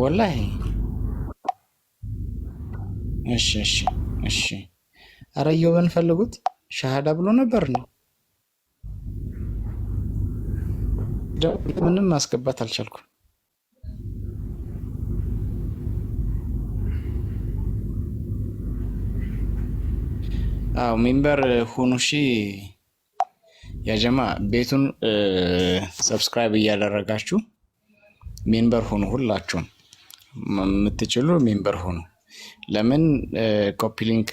ወላሂ እሺ ኧረ ኢዮብን ፈልጉት ሻሃዳ ብሎ ነበር ነው ምንም ማስገባት አልቻልኩም አው ሜምበር ሁኑ እሺ ያ ጀማ ቤቱን ሰብስክራይብ እያደረጋችሁ ሜምበር ሁኑ ሁላችሁም የምትችሉ ሜምበር ሁኑ ለምን ኮፒ ሊንክ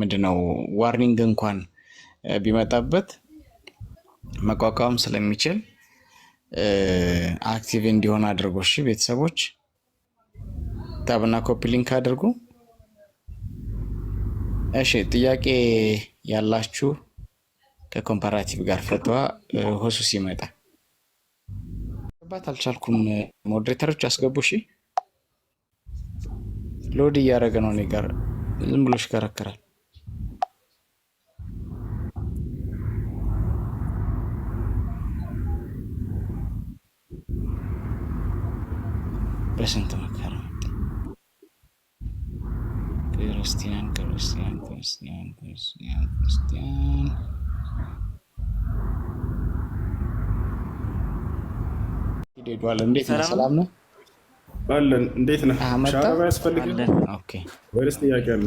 ምንድነው ዋርኒንግ እንኳን ቢመጣበት መቋቋም ስለሚችል አክቲቭ እንዲሆን አድርጉ እሺ ቤተሰቦች ታብና ኮፒ ሊንክ አድርጉ እሺ ጥያቄ ያላችሁ ከኮምፓራቲቭ ጋር ፈትዋ ሆሱስ ይመጣ ባታልቻልኩም ሞዴሬተሮች አስገቡ እሺ ሎድ እያደረገ ነው እኔ ጋር ዝም ብሎ ይሽከረከራል በስንት መከራ ክርስቲያን ይደጓል እንዴት ነው ሰላም ነው አለን እንዴት ነህ ሻራ ያስፈልጋል ኦኬ ወይስ ጥያቄ አለ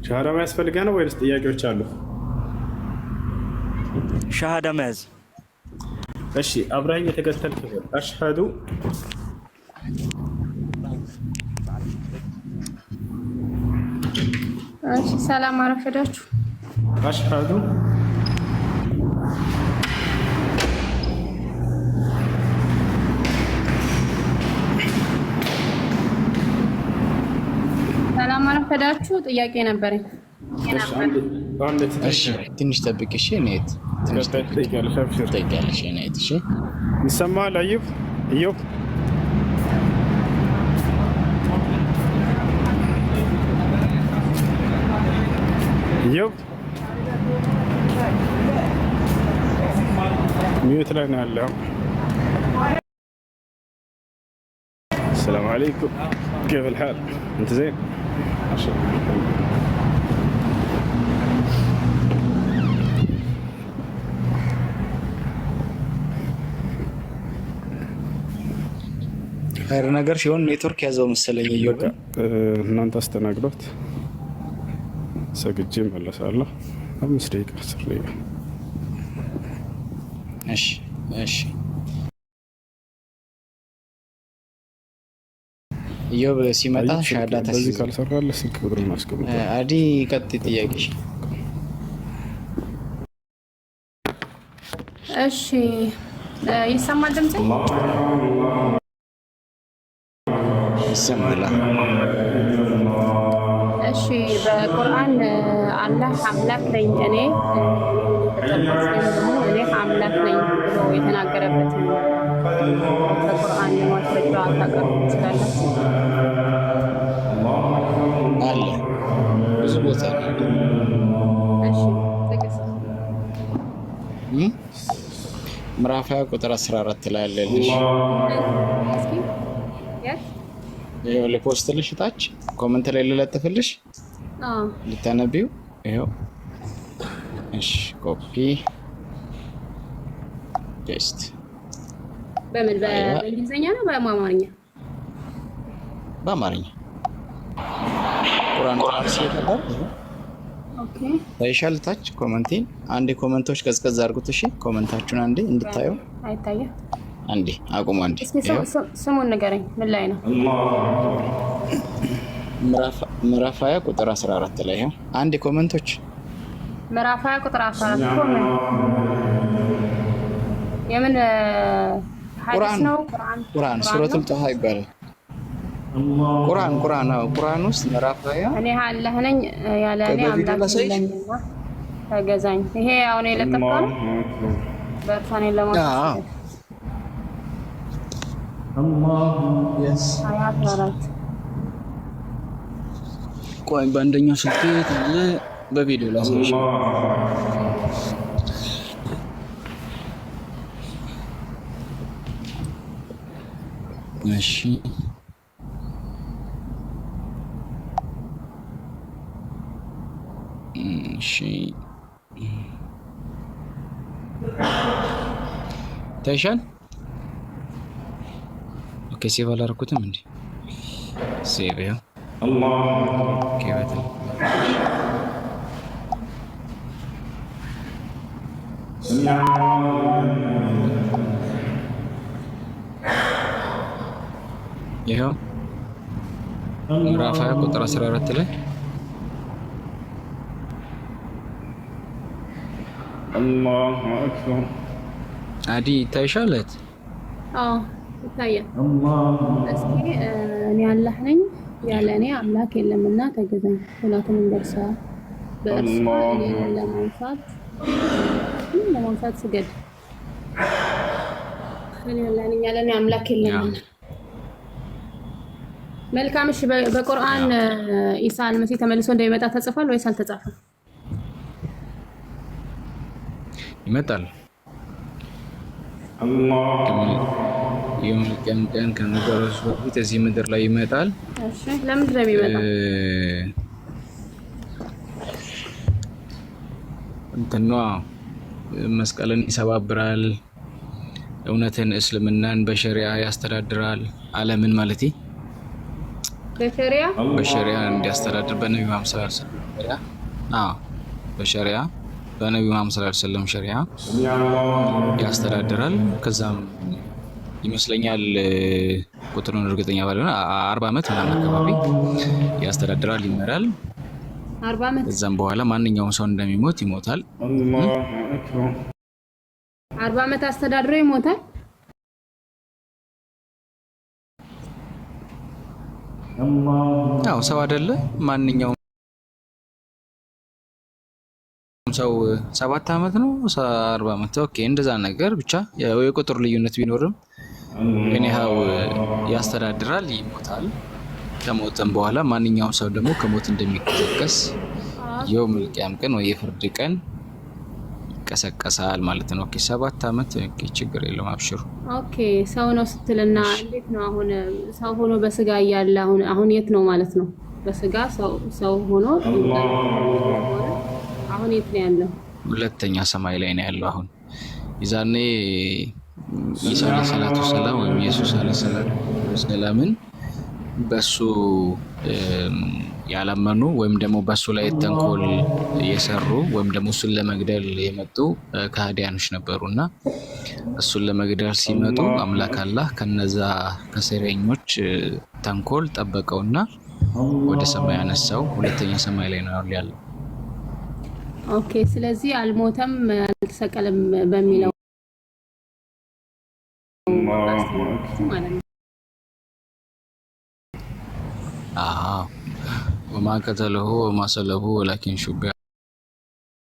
ሻራ ያስፈልጋል ወይስ ጥያቄዎች አሉ ሻሃዳ መያዝ እሺ አብራኝ የተከተልክ አሽሃዱ እሺ ሰላም አረፈዳችሁ አሽሃዱ ሰላም አረፈዳችሁ ጥያቄ ነበረኝ እሺ ትንሽ ጠብቂ እሺ ነይት ትንሽ ጠብቂ ነይት እሺ ይሰማል አዩብ ኢዮብ ኢዮብ ميوت لنا هلا السلام عليكم كيف الحال انت زين ما شاء الله خير ነገር ሲሆን ኔትወርክ ያዘው መሰለኝ ይወጣ እናንተ አስተናግዶት ሰግጄ መለሳለሁ 5 ደቂቃ 10 ደቂቃ እሺ ኢዮብ ሲመጣ ሻሃዳ በዚህ ካልሰራለ ስልክ ቁጥር ማስቀመጥ አዲ ቀጥ ጥያቄሽ እሺ ይሰማል ድምጼ ይሰማል እሺ በቁርአን አላህ አምላክ ነኝ እኔ አምላክ ነኝ ብሎ የተናገረበት በቁርአን ማስረጃ ታቀርቡ ትችላላችሁ አለ ብዙ ቦታ እሺ ጥቅስ ምዕራፍ 20 ቁጥር 14 ላይ አለልሽ እስኪ የት ይሄው ለፖስትልሽ ታች ኮሜንት ላይ ልለጥፍልሽ ልታነቢው ይሄው እሺ ኮፒ ፔስት በምን በእንግሊዘኛ ነው በአማርኛ በአማርኛ ቁርአን ሲያቀርብ ኦኬ ታይሻል ታች ኮሜንቲን አንዴ ኮሜንቶች ቀዝቀዝ አድርጉት እሺ ኮሜንታችሁን አንዴ እንድታዩ አይታየም አንዴ አቁሙ አንዴ ስሙን ንገረኝ ምን ላይ ነው ምዕራፍ 20 ቁጥር 14 ላይ ይሄው አንዴ ኮሜንቶች ምዕራፍ 20 ቁጥር 14 ኮሜንት የምን ሐዲስ ነው ቁርአን ሱረቱል ጣሃ ይባላል ቁርአን ውስጥ ምዕራፍ 20 እኔ አላህ ነኝ ያለ እኔ አምላክ ነኝና ተገዛኝ ይሄ አሁን የለጠፈው ነው በእርሳኔ ለማሳየት አላህ yes አያት አራት ቆይ በአንደኛው ስልክ ካለ በቪዲዮ ላሳይሽ እሺ እሺ ታይሻል። ኦኬ ሴቭ አላደረኩትም እንዴ? ሴቭ ያው ኦኬ በተል ይኸው ምዕራፍ 20 ቁጥር 14 ላይ الله أكبر አዲ ታይሻለት። አዎ ይታያል። እስኪ እኔ አላህ ነኝ ያለ እኔ አምላክ የለምና ተገዛኝ። ሁለቱም እንደርሳ በእርሷ እኔን ለማንሳት ስገድ። እኔ አላህ ነኝ ያለ እኔ አምላክ የለምና። መልካም። እሺ በቁርአን ኢሳ አልመሲህ ተመልሶ እንደሚመጣ ተጽፏል ወይስ አልተጻፈም? ይመጣል። ቀን ከመድረሱ በፊት እዚህ ምድር ላይ ይመጣል። እሺ ለምንድን ነው የሚመጣው? እንትኗ መስቀልን ይሰባብራል፣ እውነትን እስልምናን በሸሪዓ ያስተዳድራል። ዓለምን ማለት በሸሪዓ እንዲያስተዳድር በነቢዩ መሐመድ ሰለላሁ ዐለይሂ ወሰለም በሸሪዓ በነቢዩ መሐመድ ሰለላሁ ዐለይሂ ወሰለም ሸሪዓ ያስተዳድራል። ከዛም ይመስለኛል ቁጥሩን እርግጠኛ ባልሆነ 40 ዓመት ምናምን አካባቢ ያስተዳድራል፣ ይመራል። 40 ዓመት። ከዛም በኋላ ማንኛውም ሰው እንደሚሞት ይሞታል። 40 ዓመት አስተዳድሮ ይሞታል። ያው ሰው አይደለ ማንኛውም ሰው 7 ዓመት ነው 40 ዓመት ኦኬ፣ እንደዛ ነገር ብቻ የቁጥር ልዩነት ቢኖርም እኔሃው ያስተዳድራል፣ ይሞታል። ከሞተም በኋላ ማንኛውም ሰው ደግሞ ከሞት እንደሚቀሰቀስ የውመል ቂያም ቀን ወይ የፍርድ ቀን ይቀሰቀሳል ማለት ነው። ኦኬ 7 ዓመት ኦኬ፣ ችግር የለውም አብሽሩ። ኦኬ ሰው ነው ስትልና እንዴት ነው አሁን ሰው ሆኖ በስጋ እያለ አሁን የት ነው ማለት ነው? በስጋ ሰው ሆኖ አሁን የት ነው ያለው? ሁለተኛ ሰማይ ላይ ነው ያለው። አሁን ይዛኔ ኢሳ አለይሂ ሰላቱ ሰላም ወይም ኢየሱስ አለይሂ ሰላቱ ሰላምን በሱ ያላመኑ ወይም ደግሞ በሱ ላይ ተንኮል የሰሩ ወይም ደግሞ እሱን ለመግደል የመጡ ከሃዲያኖች ነበሩና እሱን ለመግደል ሲመጡ አምላክ አላህ ከነዛ ከሴረኞች ተንኮል ጠበቀውና ወደ ሰማይ አነሳው። ሁለተኛ ሰማይ ላይ ነው ያለው። ኦኬ ስለዚህ አልሞተም አልተሰቀለም በሚለው ማለት ነው። ወማ ቀተለሁ ወማ ሰለሁ ወላኪን ሹቢሀ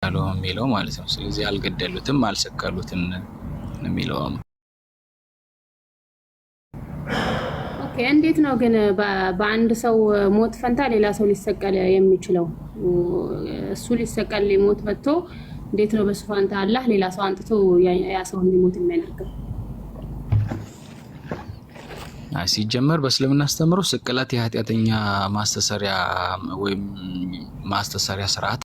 ለሁ የሚለው ማለት ነው። ስለዚህ አልገደሉትም አልሰቀሉትም የሚለው። ኦኬ እንዴት ነው ግን በአንድ ሰው ሞት ፈንታ ሌላ ሰው ሊሰቀል የሚችለው? እሱ ሊሰቀል ሊሞት መጥቶ እንዴት ነው በሱ ፈንታ አላህ ሌላ ሰው አንጥቶ ያ ሰው እንዲሞት የሚያደርገው? ሲጀመር በእስልምና አስተምሮ ስቅላት የኃጢአተኛ ማስተሰሪያ ወይም ማስተሰሪያ ስርዓት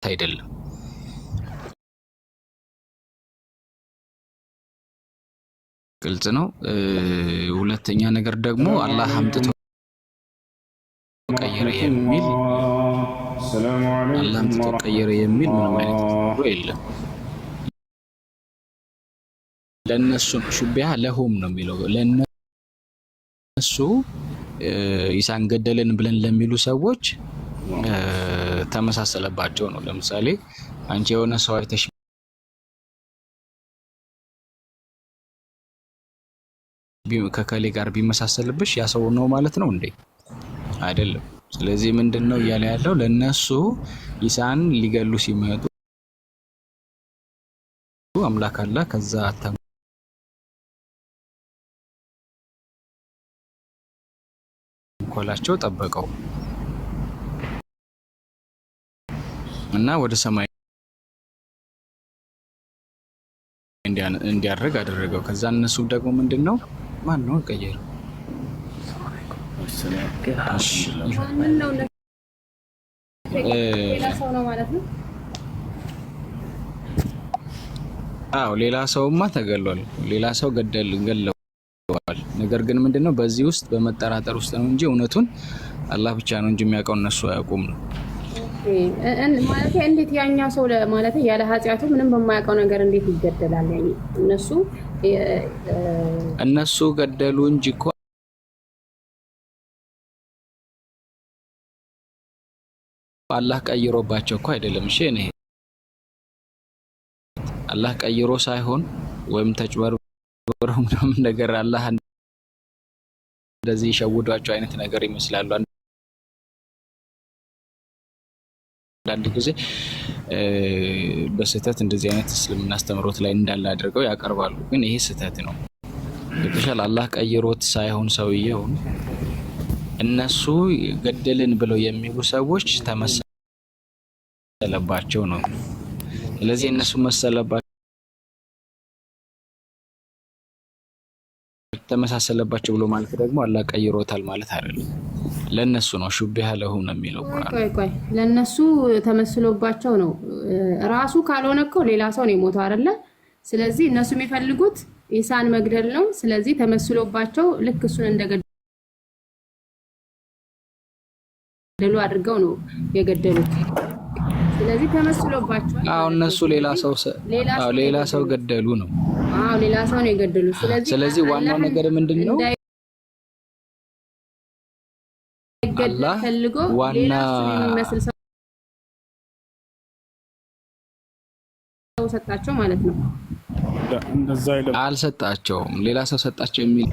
አይደለም። ግልጽ ነው። ሁለተኛ ነገር ደግሞ አላህ አምጥቶ ቀየረ የሚል አላህ አምጥቶ ቀየረ የሚል ምንም አይነት ተፈጥሮ የለም። ለነሱ ሹቢሃ ለሁም ነው የሚለው። ለነሱ ኢሳን ገደልን ብለን ለሚሉ ሰዎች ተመሳሰለባቸው ነው። ለምሳሌ አንቺ የሆነ ሰው አይተሽ ከከሌ ጋር ቢመሳሰልብሽ ያ ሰው ነው ማለት ነው እንዴ? አይደለም። ስለዚህ ምንድነው እያለ ያለው? ለነሱ ኢሳን ሊገሉ ሲመጡ አምላክ አላህ ከዛ ተንኮላቸው ጠበቀው እና ወደ ሰማይ እንዲያደርግ አደረገው። ከዛ እነሱ ደግሞ ምንድነው ማን ነው ቀየረው? ማንን ነው ሌላ ሰው ነው ማለት ነው? አዎ ሌላ ሰውማ ተገሏል። ሌላ ሰው ገለዋል። ነገር ግን ምንድነው በዚህ ውስጥ በመጠራጠር ውስጥ ነው እንጂ እውነቱን አላህ ብቻ ነው እንጂ የሚያውቀው እነሱ አያውቁም ነው። ማለት እንዴት ያኛው ሰው ማለት ያለ ኃጢያቱ ምንም በማያውቀው ነገር እንዴት ይገደላል? ያኔ እነሱ ገደሉ እንጂ እኮ አላህ ቀይሮባቸው እኮ አይደለም። እሺ እኔ አላህ ቀይሮ ሳይሆን ወይም ተጭበርብረው ምናምን ነገር አላህ እንደዚህ ሸውዷቸው አይነት ነገር ይመስላሉ። አንዳንድ ጊዜ በስህተት እንደዚህ አይነት እስልምና አስተምሮት ላይ እንዳለ አድርገው ያቀርባሉ። ግን ይሄ ስህተት ነው። የተሻለ አላህ ቀይሮት ሳይሆን ሰውየው እነሱ ገደልን ብለው የሚሉ ሰዎች ተመሰለባቸው ነው። ስለዚህ እነሱ መሰለባቸው ተመሳሰለባቸው ብሎ ማለት ደግሞ አላህ ቀይሮታል ማለት አይደለም። ለነሱ ነው ሹብሃ ለሁም ነው የሚለው ቁርአን። ቆይ ለነሱ ተመስሎባቸው ነው። ራሱ ካልሆነ እኮ ሌላ ሰው ነው የሞተው አይደለ? ስለዚህ እነሱ የሚፈልጉት ኢሳን መግደል ነው። ስለዚህ ተመስሎባቸው ልክ እሱን እንደገደሉ አድርገው ነው የገደሉት። ስለዚህ ተመስሎባቸው እነሱ ሌላ ሰው ገደሉ ነው። ሌላ ሰው ነው የገደሉት። ስለዚህ ዋናው ነገር ምንድነው? አላህ ፈልጎ ሌላ ሰው የሚመስል ሰው ሰጣቸው ማለት ነው። እንደዛ አልሰጣቸውም፣ ሌላ ሰው ሰጣቸው የሚል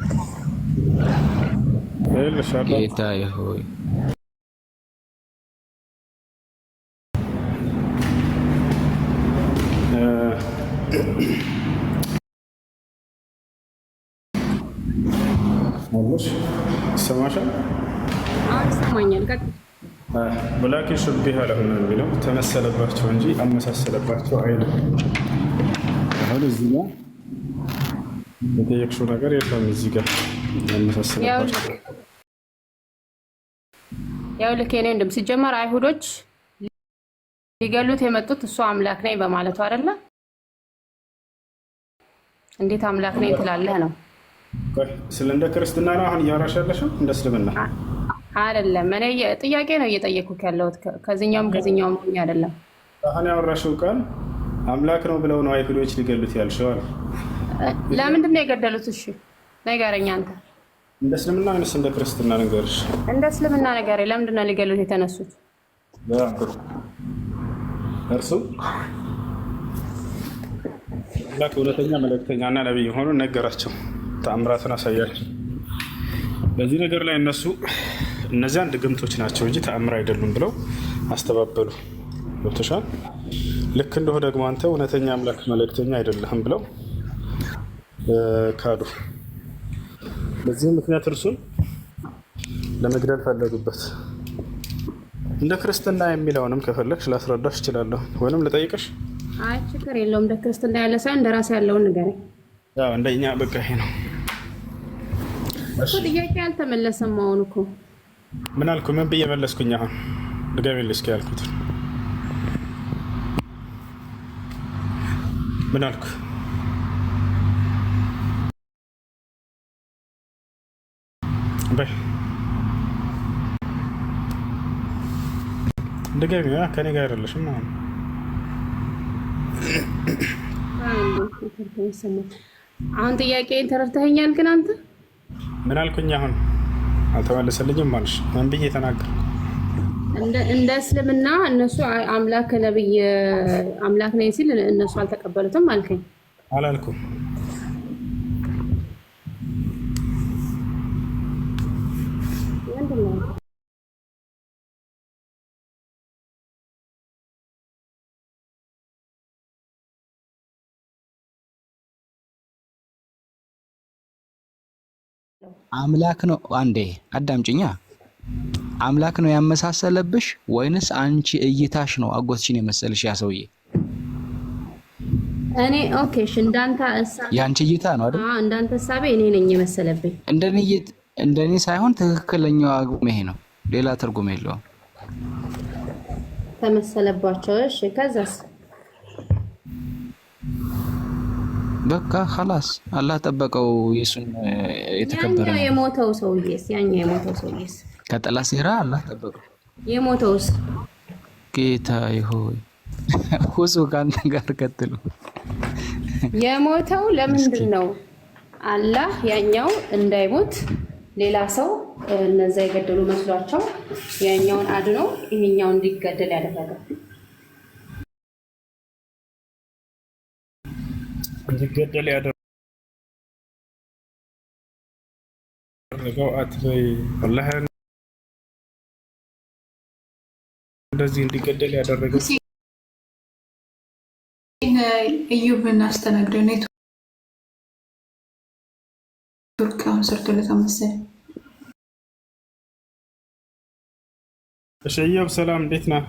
ጌታዬ ሆይ ሰማሻል? ይሰማኛል። ወላኪን ሹቢሃ ለሁም ነው የሚለው ተመሰለባቸው እንጂ አመሳሰለባቸው አይልም። አሁን እዚህ ጋር የጠየቅሽው ነገር የለም። እዚህ ጋር ያመሳሰለባቸው ያው ልክ የኔ እንደም ሲጀመር አይሁዶች ሊገሉት የመጡት እሱ አምላክ ነኝ በማለቱ አይደለ? እንዴት አምላክ ነኝ ትላለህ ነው? ስለ እንደ ክርስትና ነው አሁን እያወራሽ ያለሽው? እንደ እስልምና አይደለም። እኔ ጥያቄ ነው እየጠየኩህ ያለሁት ከዚህኛውም አይደለም። አሁን ያወራሽው ቃል አምላክ ነው ብለው ነው አይሁዶች ሊገሉት ያልሽው አለ። ለምንድን ነው የገደሉት? እሺ ንገረኝ አንተ። እንደ እስልምና ወይስ እንደ ክርስትና ንገርሽ? እንደ እስልምና ንገረኝ። ለምንድን ነው ሊገሉት የተነሱት? እርሱ አምላክ እውነተኛ መልእክተኛና ነቢይ ሆኖ ነገራቸው፣ ተአምራትን አሳያቸው። በዚህ ነገር ላይ እነዚያን ድግምቶች ናቸው እንጂ ተአምር አይደሉም ብለው አስተባበሉ። ገብቶሻል? ልክ እንደሆነ ደግሞ አንተ እውነተኛ አምላክ መልእክተኛ አይደለህም ብለው ካዱ። በዚህ ምክንያት እርሱን ለመግደል ፈለጉበት። እንደ ክርስትና የሚለውንም ከፈለግሽ ላስረዳሽ እችላለሁ፣ ወይንም ልጠይቅሽ። አይ ችግር የለውም። እንደ ክርስትና ያለ ሳይሆን እንደ ራሴ ያለውን ንገረኝ። እንደኛ በቃ ይሄ ነው እኮ። ጥያቄ አልተመለሰም። አሁን እኮ ምን አልኩ? ምን ብዬ መለስኩኝ? አሁን ድገሚልኝ እስኪ ያልኩት ምን አልኩ? በይ ድገሚ። ከኔ ጋር አይደለሽም አሁን። አሁን ጥያቄን ተረድተኸኛል? ግን አንተ ምን አልኩኝ? አሁን አልተመለሰልኝም ማለሽ። ምን ብዬ ተናገርኩ? እንደ እስልምና እነሱ አምላክ ነብይ አምላክ ነኝ ሲል እነሱ አልተቀበሉትም አልከኝ። አላልኩም። ምንድነው? አምላክ ነው። አንዴ አዳምጪኛ። አምላክ ነው ያመሳሰለብሽ ወይንስ አንቺ እይታሽ ነው አጎትሽን የመሰልሽ ያ ሰውዬ? እኔ ኦኬ እሺ እንዳንተ ሐሳብ ያንቺ እይታ ነው አይደል? እንዳንተ ሐሳብ እኔ ነኝ የመሰለብኝ። እንደኔ ሳይሆን ትክክለኛው አግባብ ይሄ ነው። ሌላ ትርጉም የለውም። ተመሰለባቸው። እሺ ከዛስ? በቃ خلاص አላህ ጠበቀው። ኢየሱስን የተከበረ ያኛው የሞተው ሰውዬስ ከጠላት ሴራ አላህ ጠበቀው። የሞተውስ? ጌታዬ ሆይ ሁሱ ካንተ ጋር ቀጥሉ። የሞተው ለምንድን ነው? አላህ ያኛው እንዳይሞት ሌላ ሰው እነዛ የገደሉ መስሏቸው ያኛውን አድኖ ይሄኛው እንዲገደል ያደረገው እንዲገደል ያደረገው አትበይ። አላህ እንደዚህ እንዲገደል ያደረገው እዩብን አስተናግደው ኔትወርክ አሁን ሰርቶለታ መሰለኝ። እሺ እዮብ ሰላም፣ እንዴት ነህ?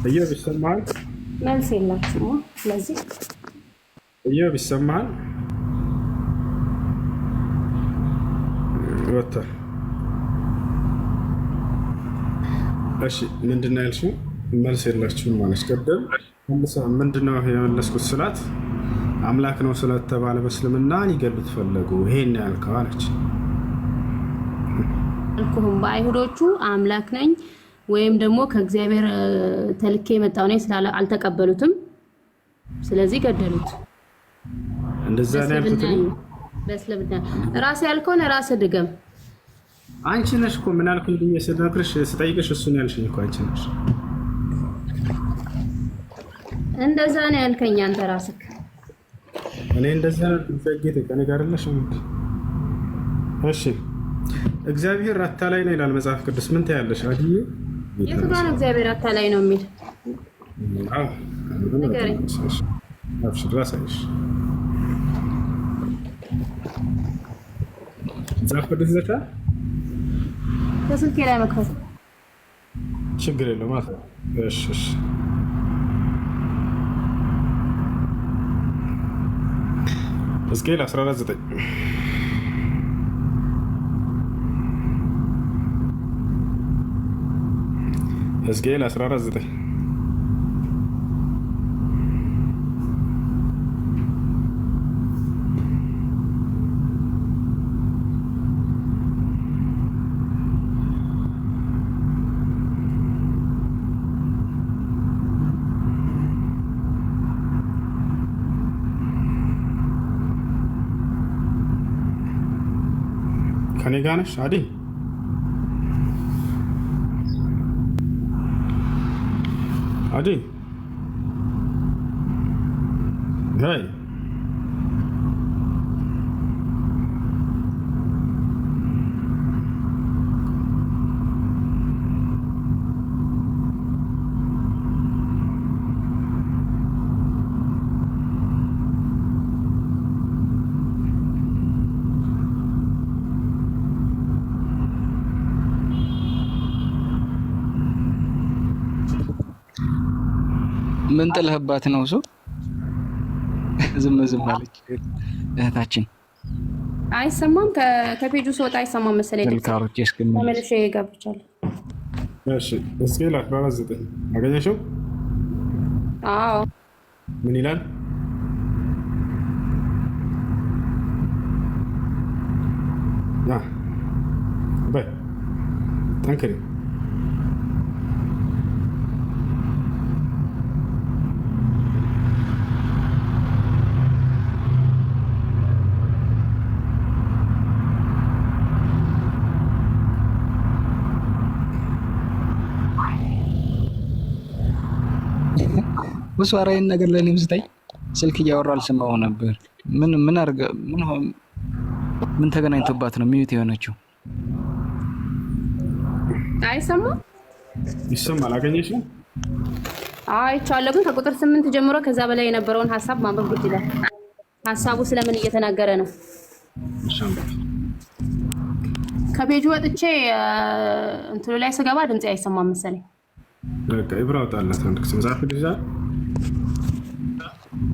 እዮብ ይሰማሃል? መልስ የላችሁም። ስለዚህ እዮብ ይሰማሃል? ወጥተህ እሺ፣ ምንድን ነው ያልሽው? መልስ የላችሁም ማለት ቀደም ምንድን ነው የመለስኩት ስላት አምላክ ነው ስለተባለ በእስልምና ሊገሉት ፈለጉ። ይሄን ያልከው አለች። አልኩህም በአይሁዶቹ አምላክ ነኝ ወይም ደግሞ ከእግዚአብሔር ተልኬ የመጣው ነኝ ስላለ አልተቀበሉትም። ስለዚህ ገደሉት። እንደዛ ነው ያልኩት። በእስልምና ራስህ ያልከውን ራስህ ድገም። አንቺ ነሽ እኮ ምን አልኩኝ ብዬ ስነግርሽ ስጠይቅሽ እሱን ያልሽኝ እኮ አንቺ ነሽ። እንደዛ ነው ያልከኝ አንተ ራስህ። እኔ እንደዛ ፈገግቴ ከኔ ጋር አይደለሽ። እሺ እግዚአብሔር አታላይ ነው ይላል መጽሐፍ ቅዱስ። ምን ታያለሽ አዲዬ? የቱ ጋር ነው እግዚአብሔር አታላይ ነው የሚል? አዎ ንገረኝ። አብሽር ራስሽ መጽሐፍ ቅዱስ ዘካ ከስልኬ ላይ መክፈት ችግር የለውም ማለት ነው። እሺ እሺ ሕዝቅኤል 14:9 ሕዝቅኤል 14:9 ከኔ ጋር ነሽ አዲ? አዲ ሄይ ምን ጥለህባት ነው? ሰው ዝም አለች እህታችን። አይሰማም። ከፔጁ ስወጣ አይሰማም መሰለኝ። ልካሮች ተመልሼ ገብቻለሁ። እሺ ሕዝቅኤል 14:9 አገኘሽው? አዎ ምን ይላል? በይ ጠንክሪ። ወስዋራይን ነገር ለኔም ስታይ ስልክ እያወራ አልሰማው ነበር። ምን አርገ ምን ተገናኝቶባት ነው ሚዩት የሆነችው? አይሰማም? ይሰማል። አገኘሽው? አይቻለሁ፣ ግን ከቁጥር 8 ጀምሮ ከዛ በላይ የነበረውን ሐሳብ ማንበብ ግድ ይላል። ሐሳቡ ስለምን እየተናገረ ነው? ከፔጁ ወጥቼ እንትሉ ላይ ስገባ ድምጽ አይሰማም መሰለኝ። በቃ ኢብራው ጣላት አንድ ክስ መጽሐፍ ልጅ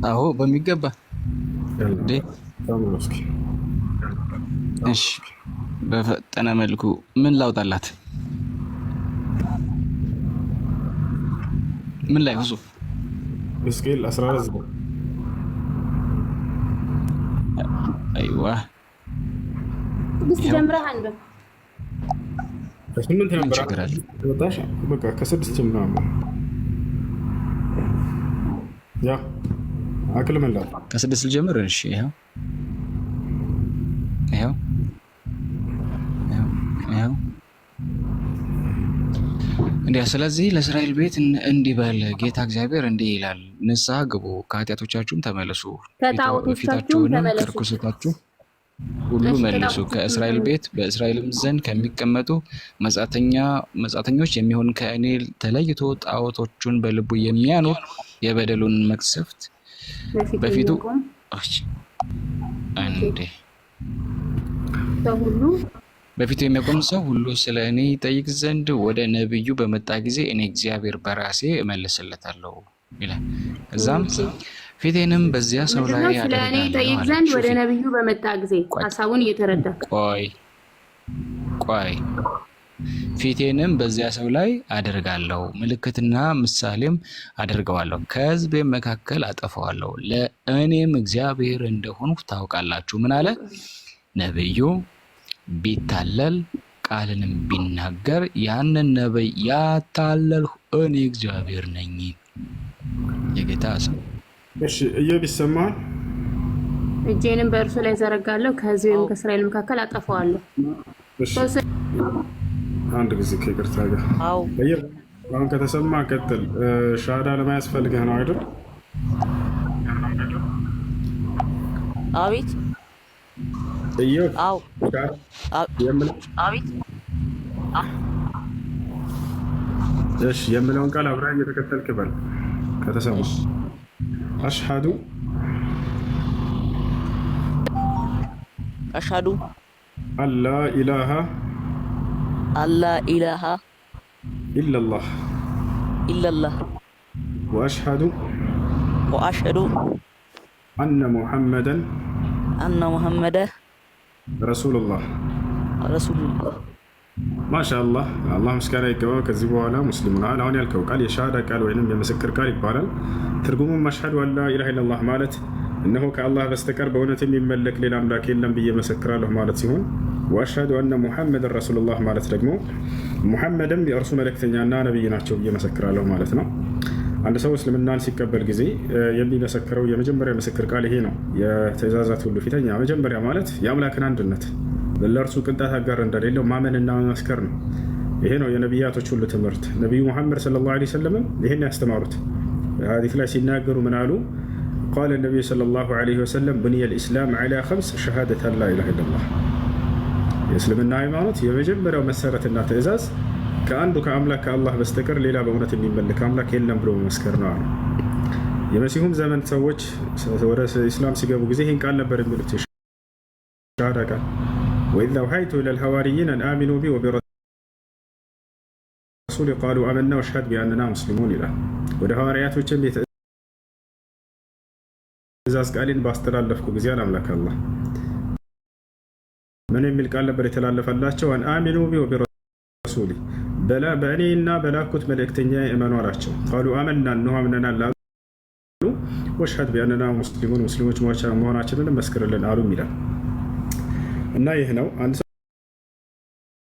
አዎ በሚገባ እንዴ። እሺ በፈጠነ መልኩ ምን ላውጣላት? ምን ላይ ሁሱ እስኪል 14 አይዋ ብስ ጀምረህ አንብብ። ከስምንት ነበር ወጣሽ። በቃ ከስድስት ጀምራ ያ አክል መላ ከስድስት ልጀምር። እሺ ይሄው ይሄው ይሄው እንዲያ። ስለዚህ ለእስራኤል ቤት እንዲህ በል ጌታ እግዚአብሔር እንዲህ ይላል፣ ንስሐ ግቡ፣ ከኃጢአቶቻችሁም ተመለሱ፣ ፊታችሁንም ከርኩሰታችሁ ሁሉ መልሱ። ከእስራኤል ቤት በእስራኤልም ዘንድ ከሚቀመጡ መጻተኞች የሚሆን ከእኔ ተለይቶ ጣዖቶቹን በልቡ የሚያኖር የበደሉን መቅሰፍት በፊቱ በፊቱ የሚያቆም ሰው ሁሉ ስለ እኔ ይጠይቅ ዘንድ ወደ ነቢዩ በመጣ ጊዜ እኔ እግዚአብሔር በራሴ እመልስለታለሁ ይላል። እዛም ፊቴንም በዚያ ሰው ላይ ያደርጋለሁ። ይጠይቅ ዘንድ ወደ ነብዩ በመጣ ጊዜ ሐሳቡን እየተረዳ ቆይ ፊቴንም በዚያ ሰው ላይ አደርጋለሁ፣ ምልክትና ምሳሌም አደርገዋለሁ፣ ከሕዝቤም መካከል አጠፋዋለሁ፣ ለእኔም እግዚአብሔር እንደሆኑ ታውቃላችሁ። ምን አለ? ነብዩ ቢታለል ቃልንም ቢናገር ያንን ነብይ ያታለልሁ እኔ እግዚአብሔር ነኝ። የጌታ ሰው እሺ ኢዮብ ይሰማል። እጄንም በእርሱ ላይ ዘረጋለሁ፣ ከሕዝቤም ከእስራኤል መካከል አጠፋዋለሁ። አንድ ጊዜ ከይቅርታ ጋር ኢዮብ አሁን ከተሰማ ቀጥል። ሻዳ ለማያስፈልግህ ነው አይደል? አቤት ኢዮብ አቤት። እሺ የምለውን ቃል አብረህ እየተከተልክ በል ከተሰማ። አሽሃዱ አላ ኢላሃ ኢለላህ ወአሽሃዱ አነ ሙሐመደን ረሱሉላህ። ማሻአላህ አላህ ምስጋና ይገባው። ከዚህ በኋላ ሙስሊሙን አሁን ያልከው ቃል የሻሃዳ ቃል ወይንም የምስክር ቃል ይባላል። ትርጉሙም አሽሃዱ አላ ኢላሃ ኢለላህ ማለት እነሆ ከአላህ በስተቀር በእውነት የሚመለክ ሌላ አምላክ የለም ብዬ መሰክራለሁ ማለት ሲሆን፣ ወአሽሃዱ አነ ሙሐመድን ረሱሉላህ ማለት ደግሞ ሙሐመድም የእርሱ መልእክተኛና ነቢይ ናቸው ብዬ መሰክራለሁ ማለት ነው። አንድ ሰው እስልምናን ሲቀበል ጊዜ የሚመሰክረው የመጀመሪያ ምስክር ቃል ይሄ ነው። የትእዛዛት ሁሉ ፊተኛ መጀመሪያ ማለት የአምላክን አንድነት ለእርሱ ቅንጣት አጋር እንደሌለው ማመንና መመስከር ነው። ይሄ ነው የነቢያቶች ሁሉ ትምህርት። ነቢዩ ሙሐመድ ሰለላሁ ዐለይሂ ወሰለም ይህን ያስተማሩት ሐዲስ ላይ ሲናገሩ ምን አሉ? ቃለ ነቢዩ ሰለላሁ ዐለይሂ ወሰለም ቡኒየ ልኢስላም ዐላ ኸምስ ሸሃደተን ላ ኢላሃ ኢለላህ። የእስልምና ሃይማኖት የመጀመሪያው መሰረትና ትእዛዝ ከአንዱ ከአምላክ ከአላህ በስተቀር ሌላ በእውነት የሚመለክ አምላክ የለም ብሎ መመስከር ነው አሉ። የመሲሁም ዘመን ሰዎች ወደ ኢስላም ሲገቡ ጊዜ ይህን ቃል ነበር የሚሉት ሻሃዳ ቃል። ወኢዝ አውሐይቱ ኢለል ሐዋርይን አን አሚኑ ቢ ወቢረሱሊ ቃሉ አመና ወሽሀድ ቢአንና ሙስሊሙን ይላል። ወደ ሐዋርያቶችም የትእዛዝ ቃሌን ባስተላለፍኩ ጊዜ አምላክ አላህ ምን የሚል ቃል ነበር የተላለፈላቸው? አን አሚኑ ቢ ወቢረሱሊ በእኔና በላኩት መልእክተኛ እመኑ አላቸው። ቃሉ አመና እንሆ አምነናል አሉ። ወሽሀድ ቢአንና ሙስሊሙን ሙስሊሞች መሆናችንን መስክርልን አሉ ይላል። እና ይህ ነው አንድ ሰው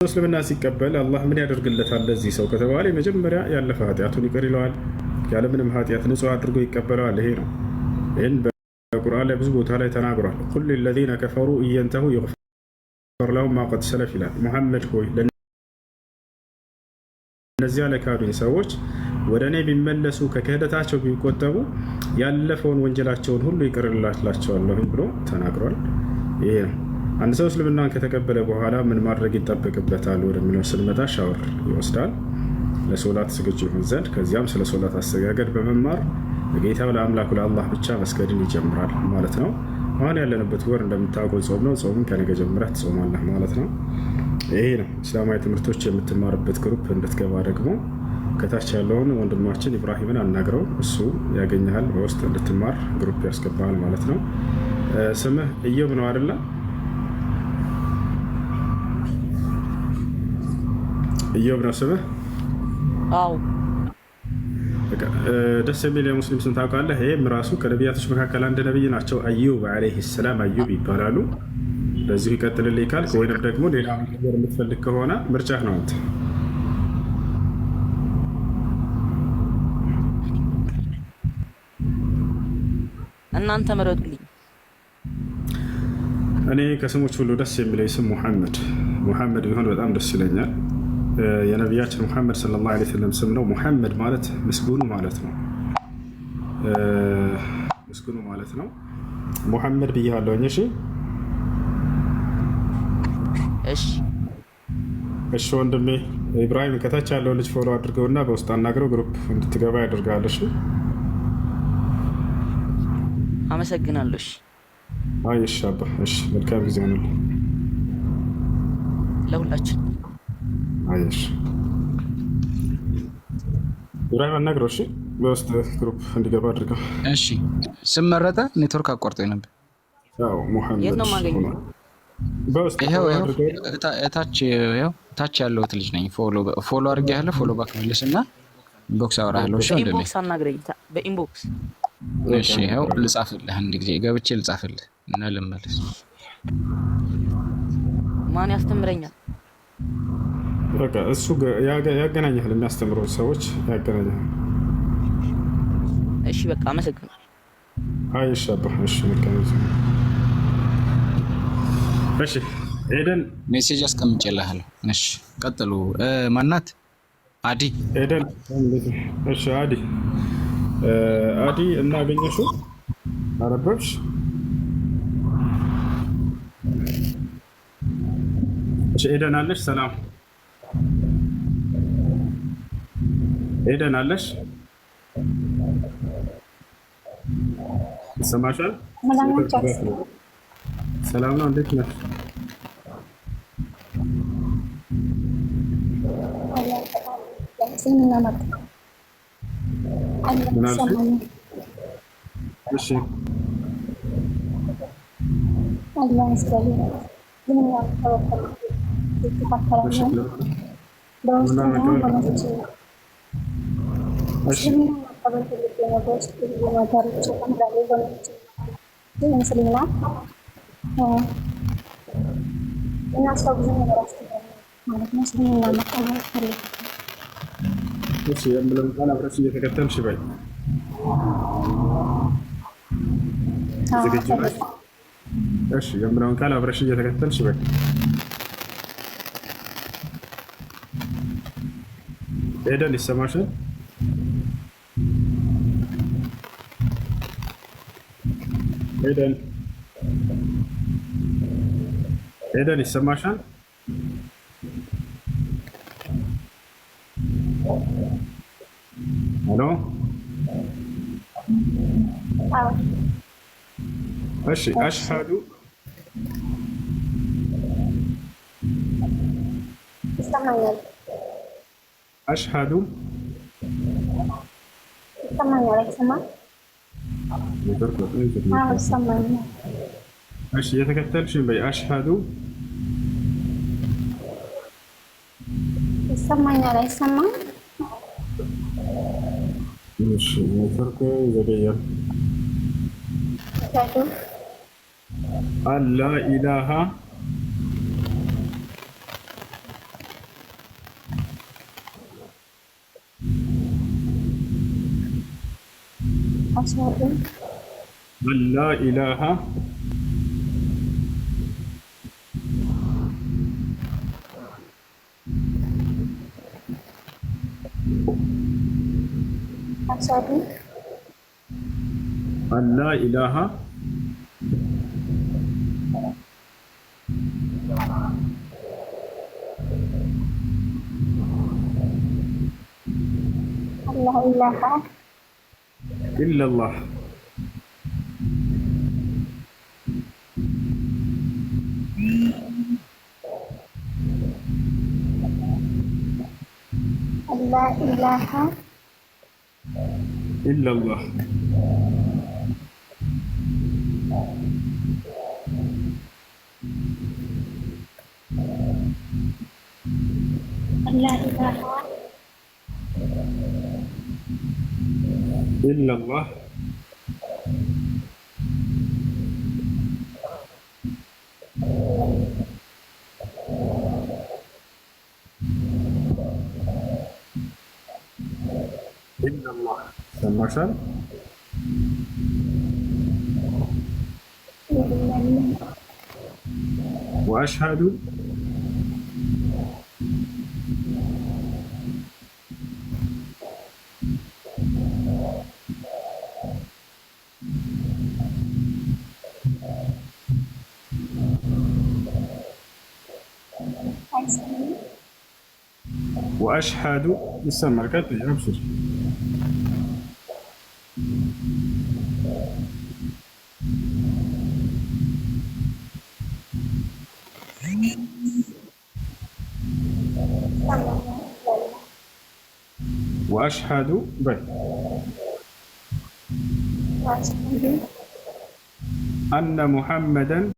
እስልምና ሲቀበል አላህ ምን ያደርግለታል ለዚህ ሰው ከተባለ የመጀመሪያ ያለፈ ኃጢአቱን ይቅር ይለዋል። ያለምንም ኃጢአት ንጹህ አድርጎ ይቀበለዋል። ይሄ ነው። ይህን በቁርአን ላይ ብዙ ቦታ ላይ ተናግሯል። ቁል ሊለዚነ ከፈሩ ኢየንተሁ ይግፈር ለሁም ማ ቀድ ሰለፍ ይላል። ሙሐመድ ሆይ እነዚያ ለካዱኝ ሰዎች ወደ እኔ ቢመለሱ ከክህደታቸው ቢቆጠቡ ያለፈውን ወንጀላቸውን ሁሉ ይቅር እላቸዋለሁ ብሎ ተናግሯል። ይሄ ነው። አንድ ሰው እስልምናን ከተቀበለ በኋላ ምን ማድረግ ይጠበቅበታል ወደሚለው ስንመጣ ሻወር ይወስዳል። ለሶላት ዝግጁ ይሆን ዘንድ ከዚያም ስለ ሶላት አሰጋገድ በመማር ለጌታው ለአምላኩ ለአላህ ብቻ መስገድን ይጀምራል ማለት ነው። አሁን ያለንበት ወር እንደምታውቀው ጾም ነው። ጾሙን ከነገ ጀምረህ ትጾማለህ ማለት ነው። ይሄ ነው እስላማዊ ትምህርቶች የምትማርበት ግሩፕ። እንድትገባ ደግሞ ከታች ያለውን ወንድማችን ኢብራሂምን አናግረው፣ እሱ ያገኘሃል፣ በውስጥ እንድትማር ግሩፕ ያስገባሃል ማለት ነው። ስምህ እዮብ ነው አይደለ? እዮብ ነው ስምህ? አዎ። ደስ የሚል የሙስሊም ስም ታውቃለህ? ይህም ራሱ ከነቢያቶች መካከል አንድ ነቢይ ናቸው። አዩብ ዓለይሂ ሰላም አዩብ ይባላሉ። በዚሁ ይቀጥልልኝ ካልክ ወይንም ደግሞ ሌላ ነገር የምትፈልግ ከሆነ ምርጫህ ነው አንተ። እናንተ መረጡልኝ። እኔ ከስሞች ሁሉ ደስ የሚለኝ ስም ሙሐመድ ቢሆን በጣም ደስ ይለኛል። የነቢያችን ሙሐመድ ሰለላሁ ዐለይሂ ወሰለም ስም ነው። ሙሐመድ ማለት ምስጉኑ ማለት ነው። ምስጉኑ ማለት ነው። ሙሐመድ ብያለሁኝ። እሺ ወንድሜ ኢብራሂም ከታች ያለው ልጅ ፎሎ አድርገውና በውስጥ አናግረው ግሩፕ እንድትገባ ያደርጋል። እሺ አመሰግናለሁ። እሺ አባ፣ እሺ መልካም ጊዜ ነው ለሁላችን። እሺ ኢብራሂም አናግረው። እሺ በውስጥ ግሩፕ እንዲገባ አድርገው። እሺ ስም መረጠ። ኔትወርክ አቋርጦ ነበር። ያው ሙሐመድ የት ነው የማገኘው? በውስጥ ታች ያለሁት ልጅ ነኝ። ፎሎ አድርጌ ያለ ፎሎ ባክ መልስና ኢንቦክስ አወራለሁ። እሺ ወንድሜ በኢንቦክስ አናግረኝ። በኢንቦክስ እሺ። ይኸው ልጻፍልህ፣ አንድ ጊዜ ገብቼ ልጻፍልህ እና ልመለስ። ማን ያስተምረኛል? በቃ እሱ ያገናኛል፣ የሚያስተምሩ ሰዎች ያገናኛል። እሺ በቃ አመሰግናለሁ። እሺ አባ፣ እሺ መልካም ጊዜ። እሺ ኤደን ሜሴጅ አስቀምጬልሃለሁ። እሺ ቀጥሉ። ማናት? አዲ ኤደን። እሺ አዲ እናገኘሽው? አረበሽ? እሺ ኤደን አለሽ? ሰላም ኤደን አለሽ? ይሰማሻል? ሰላም ነው። እንዴት ነሽ? እሺ የምለውን ቃል አብረሽ እየተከተልሽ በይ። ዝግጁ ነሽ? እሺ የምለውን ቃል አብረሽ እየተከተልሽ በይ። ኤደን ይሰማሻል? ኤደን ይሰማሻል? ሄሎ። እሺ አሽሃዱ አሽሃዱ እሺ የተከተልሽ በይ። አሽሃዱ ይሰማኛል። አይሰማም? እሺ ኔትወርክ ዘገየም። አላ ኢላሃ አላ ኢላሃ አላ ኢላሃ إلا الله. لا إله إلا الله. لا إله إلا الله. إلا الله. سمعشان؟ وأشهد وأشهد يسمى الكاتب أبشر. وأشهد أن محمدا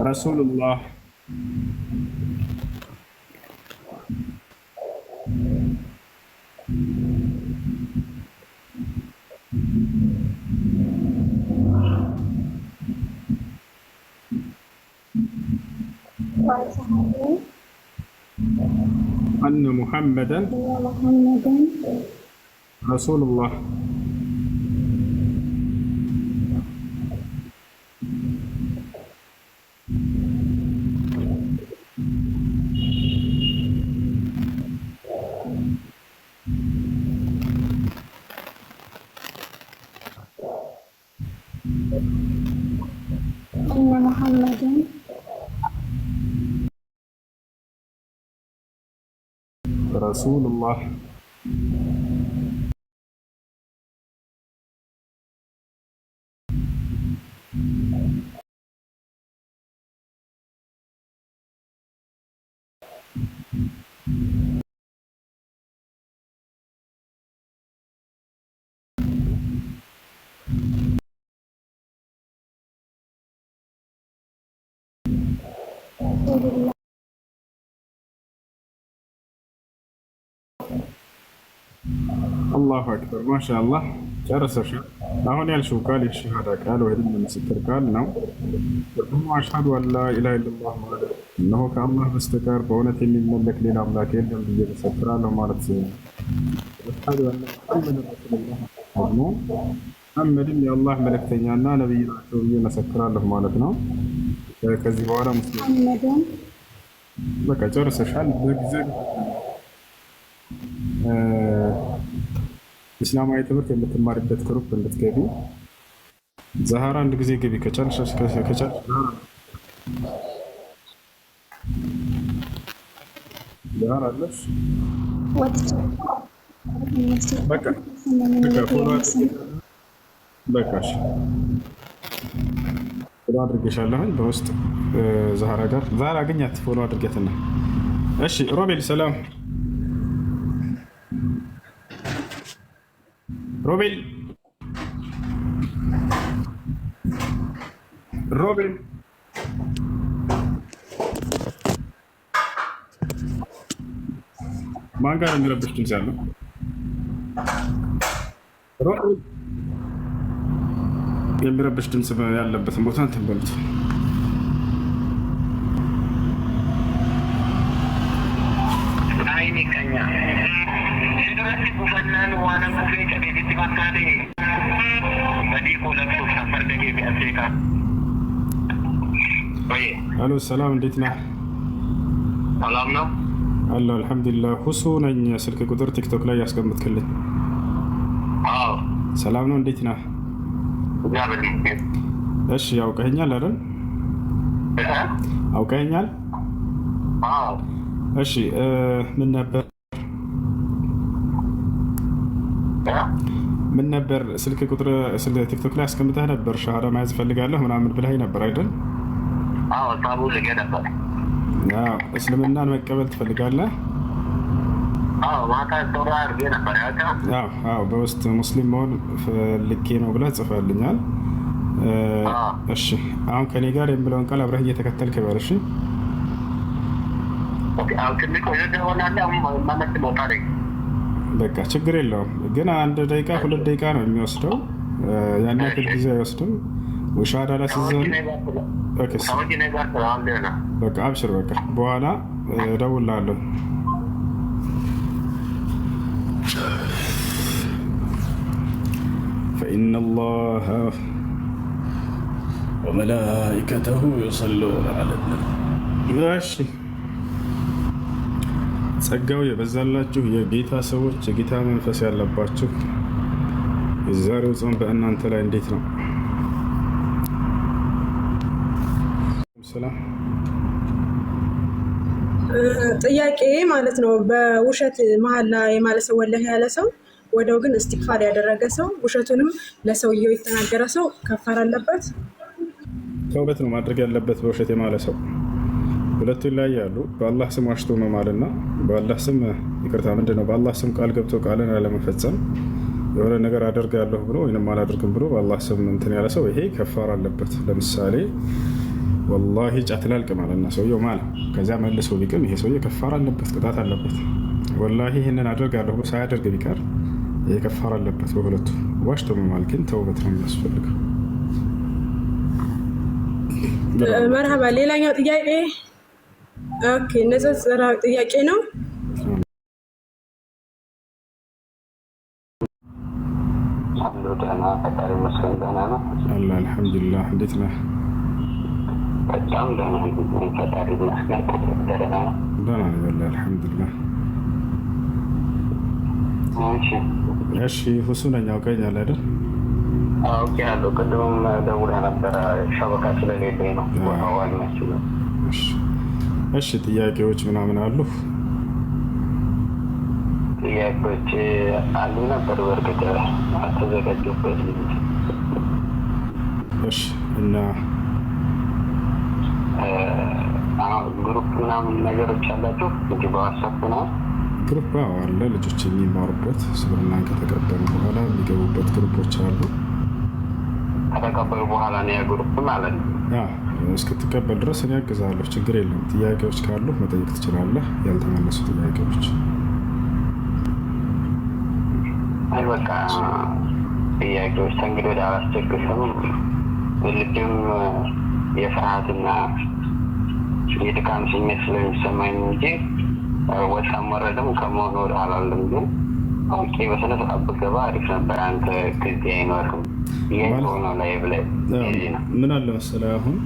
رسول الله. أن محمدا رسول الله. أن محمدا رسول الله. الله أكبر ما شاء الله. ጨረሰሽ? አሁን ያልሽው ቃል የሸሃዳ ቃል ወይም የምስክር ቃል ነው። ደግሞ አሽሀዱ አን ላ ኢላሀ ኢለላህ ማለት እነሆ ከአላህ በስተቀር በእውነት የሚመለክ ሌላ አምላክ የለም ብዬ መሰክራለሁ ማለት ነው። አሽሀዱ አን ሙሐመድን ረሱሉላህ ደግሞ ሙሐመድም የአላህ መልእክተኛና ነቢይ ናቸው ብዬ መሰክራለሁ ማለት ነው። ከዚህ በኋላ ሙስሊም በቃ ጨርሰሻል። በጊዜ ኢስላማዊ ትምህርት የምትማሪበት ግሩፕ እንድትገቢ ዛህራ አንድ ጊዜ ግቢ ከቻልሽ ዛህራ አለሽ በቃ በቃሽ ፎሎ አድርጌሻለሁ በውስጥ ዛህራ ጋር ዛህራ አገኛት ፎሎ አድርጌትና እሺ ሮቤል ሰላም ሮቤል ማን ጋር የሚረብሽ ድምፅ ያለው? ሮቤል የሚረብሽ ድምፅ ያለበትን ቦታ እንትን በሉት። الو السلام እንዴት ነህ? ሰላም ነው አለሁ አልሐምዱሊላህ። ሁሱ ነኝ። ስልክ ቁጥር ቲክቶክ ላይ ያስቀምጥክልኝ። አዎ ሰላም ነው እንዴት ነህ? እሺ አውቀኸኛል አይደል? አውቀኸኛል? አዎ እሺ ምን ነበር ስልክ ቁጥር ቲክቶክ ላይ አስቀምጠህ ነበር። ሻሃዳ መያዝ እፈልጋለሁ ምናምን ብለኸኝ ነበር አይደል? አዎ ታቡ ልገ ነበር። እስልምናን መቀበል ትፈልጋለህ? አዎ ማታ ቶራ አድርጌ ነበር ያውቃ። አዎ በውስጥ ሙስሊም መሆን ፈልጌ ነው ብለህ ጽፈልኛል። እሺ አሁን ከኔ ጋር የምለውን ቃል አብረህ እየተከተልክ በል። እሺ በቃ ችግር የለውም ግን 1 ደቂቃ 2 ደቂቃ ነው የሚወስደው። ያን ያክል ጊዜ አይወስድም። ውሻዳ ላይ ሲዘን በቃ አብሽር። በቃ በኋላ እደውልልሃለሁ። فإن الله وملائكته يصلون على النبي ماشي ጸጋው የበዛላችሁ የጌታ ሰዎች የጌታ መንፈስ ያለባችሁ የዛሬው ጾም በእናንተ ላይ እንዴት ነው? ሰላም ጥያቄ ማለት ነው። በውሸት መሐላ የማለ ሰው ወላሂ ያለ ሰው ወደው ግን እስትግፋር ያደረገ ሰው ውሸቱንም ለሰውየው የተናገረ ሰው ከፋር አለበት? ተውበት ነው ማድረግ ያለበት። በውሸት የማለ ሰው ሁለቱ ይለያያሉ። በአላህ ስም ዋሽቶ መማልና በአላህ ስም ይቅርታ ምንድነው በአላህ ስም ቃል ገብቶ ቃልን አለመፈጸም የሆነ ነገር አደርጋለሁ ብሎ ወይንም አላደርግም ብሎ በአላህ ስም እንትን ያለ ሰው ይሄ ከፋር አለበት። ለምሳሌ ወላሂ ጫት ላልቅ ማለትና ሰውየው ማለ ከዚያ መልሶ ቢቅም ይሄ ሰውዬ ከፋር አለበት፣ ቅጣት አለበት። ወላሂ ይህንን አደርጋለሁ ብሎ ሳያደርግ ቢቀር ይሄ ከፋር አለበት። በሁለቱ ዋሽቶ መማል ግን ተውበት ነው የሚያስፈልገው። መርሀባ። ሌላኛው ጥያቄ ኦኬ ንጽጽራዊ ጥያቄ ነው። አልሐምዱሊላህ። እንዴት ነህ? በጣም ደህና ነኝ አልሐምዱሊላህ። እሺ ሁሱ ነኝ። አውቀኛል አይደል? አውቄያለሁ። ቅድምም ደውለህ ነበረ ሸበካ ስለሌለኝ ነው። እሺ ጥያቄዎች ምናምን አሉ? ጥያቄዎች አሉ ነበር በእርግጥ አልተዘጋጀሁበትም። እሺ እና ግሩፕ ምናምን ነገሮች አላቸው እንጂ በዋትስአፕ ነው ግሩፕ አለ። ልጆች የሚማሩበት እስልምናን ከተቀበሉ በኋላ የሚገቡበት ግሩፖች አሉ። ከተቀበሉ በኋላ ነው ያ ግሩፕ ማለት ነው። እስክትቀበል ድረስ እኔ ያግዛለሁ፣ ችግር የለም። ጥያቄዎች ካሉ መጠየቅ ትችላለህ። ያልተመለሱ ጥያቄዎች አይ በቃ ጥያቄዎች እንግዲህ ወደ አላስቸግርም። ልጅም የፍርሃትና የድካም ስሜት ስለሚሰማኝ እንጂ ወጣም ወረደም ከመሆኑ ወደ አላለም። ግን አውቄ በስነ ስርዓት ብገባ አሪፍ ነበር። አንተ ጊዜ አይኖርም የሆነ ላይ ብለህ ምን አለ መሰለህ አሁን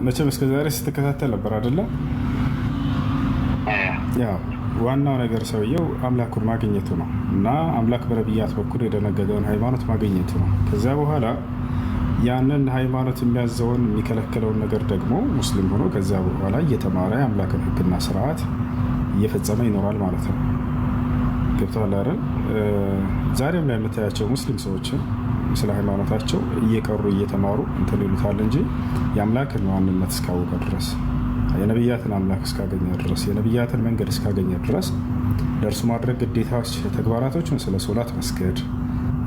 መቼም እስከዛሬ ስትከታተል ነበር አይደለ? ያው ዋናው ነገር ሰውየው አምላኩን ማግኘቱ ነው እና አምላክ በነቢያት በኩል የደነገገውን ሃይማኖት ማግኘቱ ነው። ከዚያ በኋላ ያንን ሃይማኖት የሚያዘውን የሚከለክለውን ነገር ደግሞ ሙስሊም ሆኖ ከዚያ በኋላ እየተማረ የአምላክን ሕግና ስርዓት እየፈጸመ ይኖራል ማለት ነው። ገብቶሃል አይደል? ዛሬም ላይ የምታያቸው ሙስሊም ሰዎችን ስለ ሃይማኖታቸው እየቀሩ እየተማሩ እንትን ይሉታል እንጂ የአምላክን ማንነት እስካወቀ ድረስ የነቢያትን አምላክ እስካገኘ ድረስ የነቢያትን መንገድ እስካገኘ ድረስ ለእርሱ ማድረግ ግዴታዎች ተግባራቶችን ስለ ሶላት መስገድ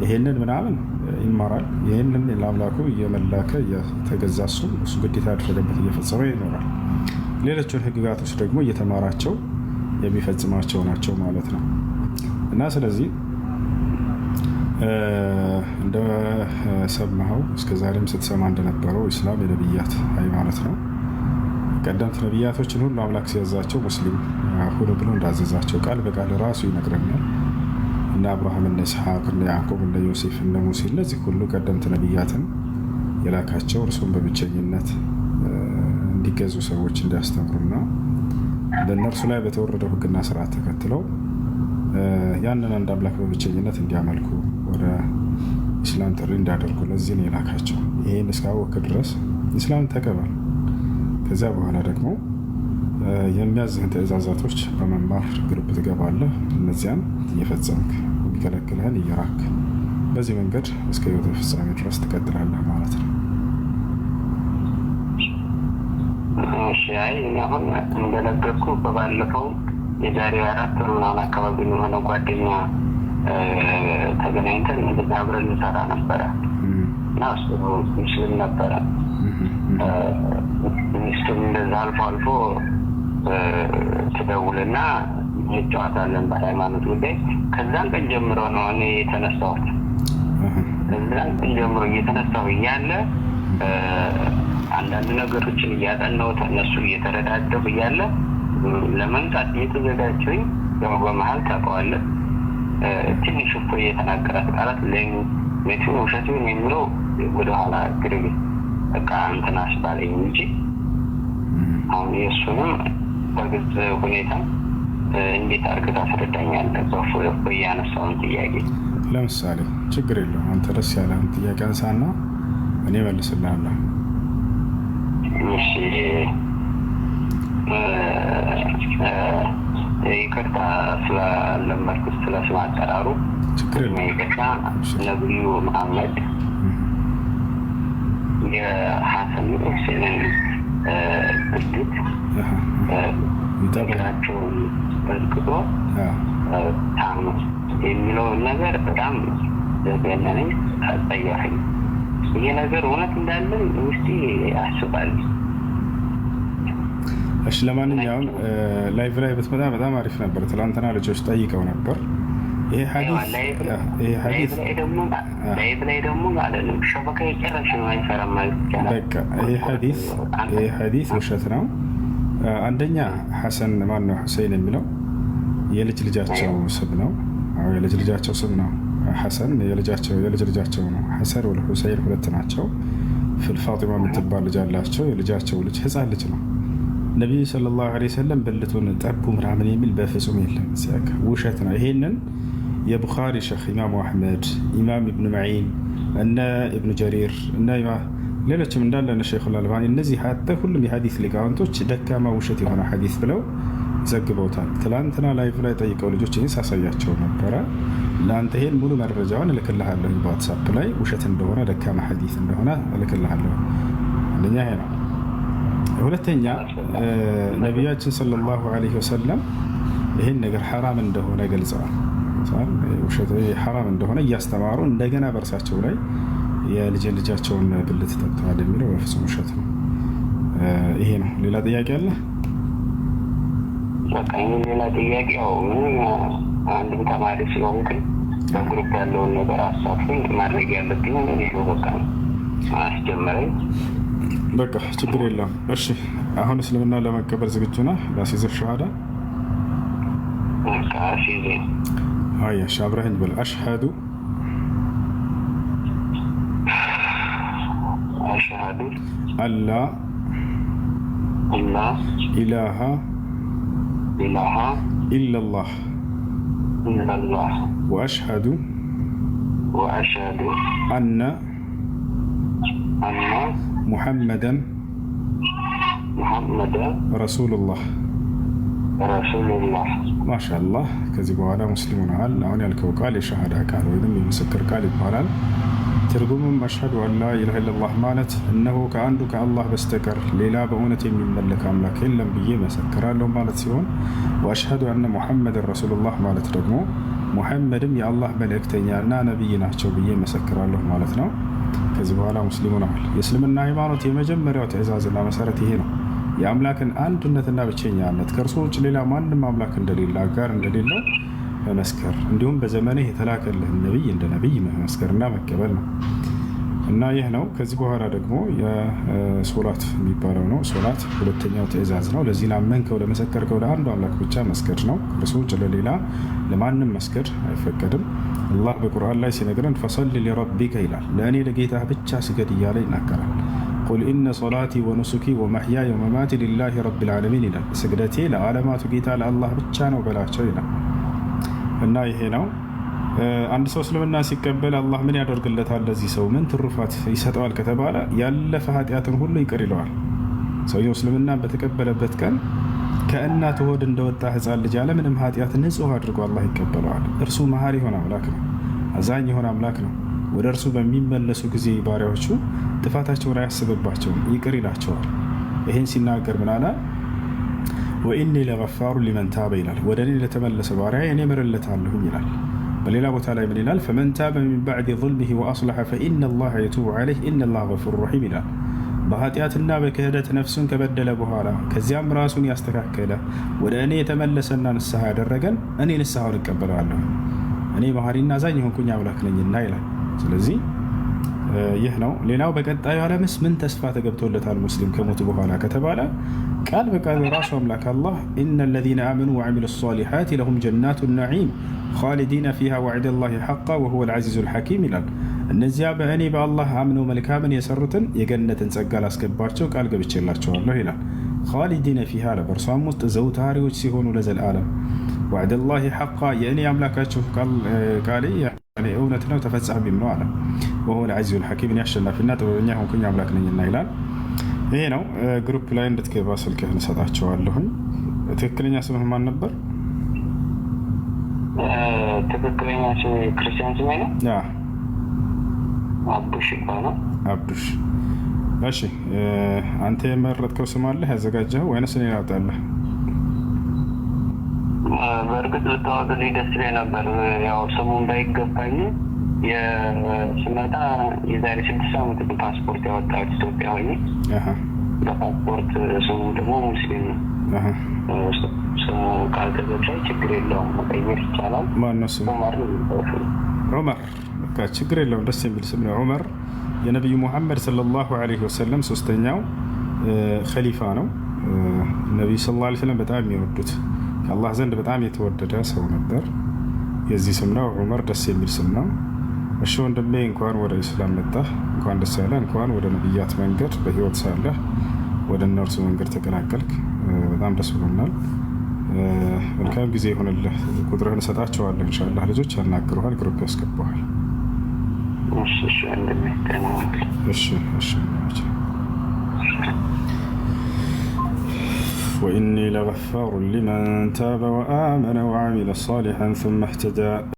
ይሄንን ምናምን ይማራል። ይህንን ለአምላኩ እየመላከ እየተገዛ እሱ ግዴታ ያደረገበት እየፈጸመ ይኖራል። ሌሎችን ህግጋቶች ደግሞ እየተማራቸው የሚፈጽማቸው ናቸው ማለት ነው። እና ስለዚህ እንደሰማኸው እስከዛሬም ስትሰማ እንደነበረው ኢስላም የነቢያት ሃይማኖት ነው። ቀደምት ነቢያቶችን ሁሉ አምላክ ሲያዛቸው ሙስሊም ሁሉ ብሎ እንዳዘዛቸው ቃል በቃል ራሱ ይነግረናል። እነ አብርሃም፣ እነ ኢስሐቅ፣ እነ ያዕቆብ፣ እነ ዮሴፍ፣ እነ ሙሴ እነዚህ ሁሉ ቀደምት ነቢያትን የላካቸው እርሱም በብቸኝነት እንዲገዙ ሰዎች እንዲያስተምሩና በእነርሱ ላይ በተወረደው ሕግና ስርዓት ተከትለው ያንን አንድ አምላክ በብቸኝነት እንዲያመልኩ ወደ ኢስላም ጥሪ እንዲያደርጉ ለዚህ ነው የላካቸው። ይህን እስካወቅ ድረስ ኢስላም ተቀበል። ከዚያ በኋላ ደግሞ የሚያዝህን ትእዛዛቶች በመማር ግሩፕ ትገባለህ። እነዚያን እየፈጸምክ የሚከለክልህን እየራክ በዚህ መንገድ እስከ ህይወት ፍጻሜ ድረስ ትቀጥላለህ ማለት ነው። እሺ፣ አይ አሁን እንደነገርኩ በባለፈው የዛሬ 4 ወር ምናምን አካባቢ የሆነ ጓደኛ ተገናኝተን እንደዛ አብረን እንሰራ ነበረ እና እሱ ሙስሊም ነበረ። ሚስቱም እንደዛ አልፎ አልፎ ትደውልና እንጨዋታለን በሃይማኖት ጉዳይ። ከዛን ቀን ጀምሮ ነው እኔ የተነሳሁት። ከዛን ቀን ጀምሮ እየተነሳሁ እያለ አንዳንድ ነገሮችን እያጠናሁት እነሱ እየተረዳደሁ እያለ ለመምጣት እየተዘጋጀሁኝ ያው በመሀል ታውቀዋለህ ትንሽ እኮ የተናገራት ቃላት ለምን ውሸቱን የሚለው ወደኋላ ግርግ በቃ እንትን አስባለኝ እንጂ አሁን የእሱንም በግልጽ ሁኔታ እንዴት አድርገህ ታስረዳኛለህ? በእፎይ ያነሳውን ጥያቄ ለምሳሌ ችግር የለውም አንተ ደስ ያለህን ጥያቄ አንሳና እኔ እመልስልሃለሁ። እሺ፣ ይቅርታ ስላለመድኩት ስለ ስም አጠራሩ ችግር የለውም። ይቅርታ። ነብዩ መሐመድ የሐሰን ሁሴንን እድት ነገራቸውን በዝግቶ ታም የሚለውን ነገር በጣም ዘገነነኝ፣ አጸያፈኝ። ይሄ ነገር እውነት እንዳለን ውስጤ ያስባል። እሺ፣ ለማንኛውም ላይቭ ላይ ብትመጣ በጣም አሪፍ ነበር። ትላንትና ልጆች ጠይቀው ነበር። ይሄ ሐዲስ ላይ ደግሞ ማለት ነው ሸበካ የጨረሽ ነው አይሰራም ማለት ይቻላል። በቃ ይሄ ሐዲስ ውሸት ነው። አንደኛ ሐሰን ማን ነው ሁሴን የሚለው የልጅ ልጃቸው ስም ነው። አዎ የልጅ ልጃቸው ስም ነው። ሐሰን የልጅ ልጃቸው ነው። ሐሰን ወለ ሁሴን ሁለት ናቸው። ፋጢማ የምትባል ልጅ አላቸው። የልጃቸው ልጅ ህፃን ልጅ ነው። ነቢዩ ሰለላሁ ዐለይሂ ወሰለም ብልቱን ጠቡ ምናምን የሚል በፍጹም የለም። ውሸት ነው። ይሄንን የቡኻሪ ሸህ ኢማሙ አሕመድ፣ ኢማም ኢብኑ መዒን፣ እነ ኢብኑ ጀሪር እና ሌሎችም እንዳለ እነ ሸይኹል አልባኒ እነዚህ ሀተ ሁሉም የሀዲስ ሊቃውንቶች ደካማ ውሸት የሆነ ሀዲስ ብለው ዘግበውታል። ትላንትና ላይቭ ላይ ጠይቀው ልጆች ይህን ሳሳያቸው ነበረ። ለአንተ ይሄን ሙሉ መረጃውን እልክልሃለሁ በዋትሳፕ ላይ ውሸት እንደሆነ ደካማ ሀዲስ እንደሆነ እልክልሃለሁ። አንደኛ ይሄ ነው። ሁለተኛ ነቢያችን ሰለላሁ ዐለይሂ ወሰለም ይህን ነገር ሐራም እንደሆነ ገልጸዋል። ውሸት ሐራም እንደሆነ እያስተማሩ እንደገና በእርሳቸው ላይ የልጃቸውን ብልት ጠጥተዋል የሚለው በፍጹም ውሸት ነው። ይሄ ነው። ሌላ ጥያቄ አለ? በቃ ሌላ ጥያቄ ያው አንድም ተማሪ ስለሆንኩኝ በግሩፕ ያለውን ነገር አሳትፎኝ ማድረግ ያለብኝ ነው። በቃ አስጀመረኝ። በቃ ችግር የለም። እሺ አሁን እስልምና ለመቀበል ዝግጁ ነህ? ላሲዝር ሸሃዳ هيا شابرهن بل أشهد أن لا إله إلا الله وأشهد أن محمدا رسول الله ما شاء الله كذب على مسلمون هل أون الكوكال شهادة قال ويدم يمسكر قال يبالال ترجمهم أشهد أن لا إله إلا الله مالت إنه كأنك الله بستكر ليلا بأونة من ملك أملاك إلا بيه مسكر لهم مالت سيون وأشهد أن محمد رسول الله مالت رجمو محمد يا الله ملكتين يا نبينا شو بيه مسكر لهم مالتنا كذب على مسلمون هل يسلمنا إيمانه يمجمر وتعزاز الله مسارته هنا የአምላክን አንድነትና ብቸኛነት ከእርሱ ውጭ ሌላ ማንም አምላክ እንደሌለ አጋር እንደሌለው መመስከር እንዲሁም በዘመንህ የተላከልህን ነቢይ እንደ ነቢይ መመስከርና መቀበል ነው። እና ይህ ነው። ከዚህ በኋላ ደግሞ የሶላት የሚባለው ነው። ሶላት ሁለተኛው ትእዛዝ ነው። ለዚህ ላመንከው ለመሰከርከው ለአንዱ አምላክ ብቻ መስገድ ነው። ከእርሱ ውጭ ለሌላ ለማንም መስገድ አይፈቀድም። አላህ በቁርአን ላይ ሲነግረን ፈሰሊ ሊረቢከ ይላል። ለእኔ ለጌታ ብቻ ስገድ እያለ ይናገራል። ቁል ኢነ ሶላቲ ወኑሱኪ ወመሕያየ ወመማቲ ሊላሂ ረቢል ዓለሚን ይላል። ስግደቴ ለዓለማቱ ጌታ ለአላህ ብቻ ነው በላቸው ይላል። እና ይሄ ነው። አንድ ሰው እስልምና ሲቀበል አላህ ምን ያደርግለታል? ለዚህ ሰው ምን ትሩፋት ይሰጠዋል ከተባለ ያለፈ ኃጢአትን ሁሉ ይቅር ይለዋል። ሰውየው እስልምና በተቀበለበት ቀን ከእናቱ ሆድ እንደወጣ ሕፃን ልጅ ያለምንም ኃጢአት ንጹሕ አድርጎ አላህ ይቀበለዋል። እርሱ መሐሪ የሆነ አምላክ ነው፣ አዛኝ የሆነ አምላክ ነው። ወደ እርሱ በሚመለሱ ጊዜ ባሪያዎቹ ጥፋታቸውን አያስብባቸውም፣ ይቅር ይላቸዋል። ይህን ሲናገር ምን አለ? ወኢኒ ለገፋሩ ሊመን ታበ ይላል። ወደ እኔ ለተመለሰ ባሪያ እኔ ምርለታለሁኝ ይላል። በሌላ ቦታ ላይ ምን ይላል? ፈመን ታበ ሚን ባዕድ ዙልሚሂ ወአስለሐ ፈኢነ ላሀ የቱቡ ዐለይህ ኢነ ላሀ ገፉሩ ረሒም ይላል። በኃጢአትና በክህደት ነፍሱን ከበደለ በኋላ ከዚያም ራሱን ያስተካከለ ወደ እኔ የተመለሰና ንስሐ ያደረገን እኔ ንስሐውን እቀበለዋለሁ፣ እኔ መሐሪና አዛኝ የሆንኩኝ አምላክ ነኝና ይላል። ስለዚህ ይህ ነው። ሌላው በቀጣዩ ዓለምስ ምን ተስፋ ተገብቶለታል ሙስሊም ከሞቱ በኋላ ከተባለ ቃል በቃል ራሱ አምላክ አላህ ኢነ ለዚነ አመኑ ወዐሚሉ ሷሊሓት ለሁም ጀናቱ ነዒም ኻሊዲነ ፊሃ ወዕደ ላሂ ሐቃ ወሁወ ልዐዚዙል ሐኪም ይላል። እነዚያ በእኔ በአላህ አምነው መልካምን የሰሩትን የገነትን ጸጋ ላስገባቸው ቃል ገብቼላቸዋለሁ ይላል። ኻሊዲነ ፊሃ በእርሷም ውስጥ ዘውታሪዎች ሲሆኑ ለዘልዓለም። ወዕደ ላሂ ሐቃ የእኔ አምላካቸው ቃሌ እውነት ነው ተፈጻሚም ነው አለ። ወሁወ ልዐዚዙል ሐኪም እኔ አሸናፊና ጥበበኛ ሆንኩኝ አምላክ ነኝና ይላል። ይሄ ነው። ግሩፕ ላይ እንድትገባ ስልክህን እሰጣቸዋለሁኝ። ትክክለኛ ስምህ ማን ነበር? ትክክለኛ ክርስቲያን ስሜ ነው። አብዱሽ ይባላል። አብዱሽ። እሺ፣ አንተ የመረጥከው ስም አለህ ያዘጋጀኸው ወይንስ እኔ ላውጣልህ? በእርግጥ ልታወቅልኝ ደስ ይለኝ ነበር። ያው ስሙን ባይገባኝ የስመጣ የዛሬ 6 ዓመት ፓስፖርት ያወጣሁት ኢትዮጵያ ሆኜ በፓስፖርት ስሙ ደግሞ ሙስሊም ነው። ስሙ ካልተገባኝ ችግር የለውም መቀየር ይቻላል። ማነው ስሙ? ዑመር። በቃ ችግር የለውም፣ ደስ የሚል ስም ነው ዑመር። የነቢዩ ሙሐመድ ሰለላሁ ዐለይሂ ወሰለም ሶስተኛው ኸሊፋ ነው። ነቢዩ ሰለላሁ ዐለይሂ ወሰለም በጣም የሚወዱት ከአላህ ዘንድ በጣም የተወደደ ሰው ነበር። የዚህ ስም ነው ዑመር። ደስ የሚል ስም ነው። እሺ ወንድሜ እንኳን ወደ ኢስላም መጣህ፣ እንኳን ደስ ያለህ። እንኳን ወደ ነቢያት መንገድ በህይወት ሳለህ ወደ እነርሱ መንገድ ተቀላቀልክ። በጣም ደስ ብሎናል። መልካም ጊዜ ይሆንልህ። ቁጥርህን እሰጣቸዋለሁ ኢንሻአላህ። ልጆች ያናግሩሃል፣ ግሩፕ ያስገባሃል። እሺ وإني لغفار لمن تاب وآمن وعمل صالحا ثم اهتدى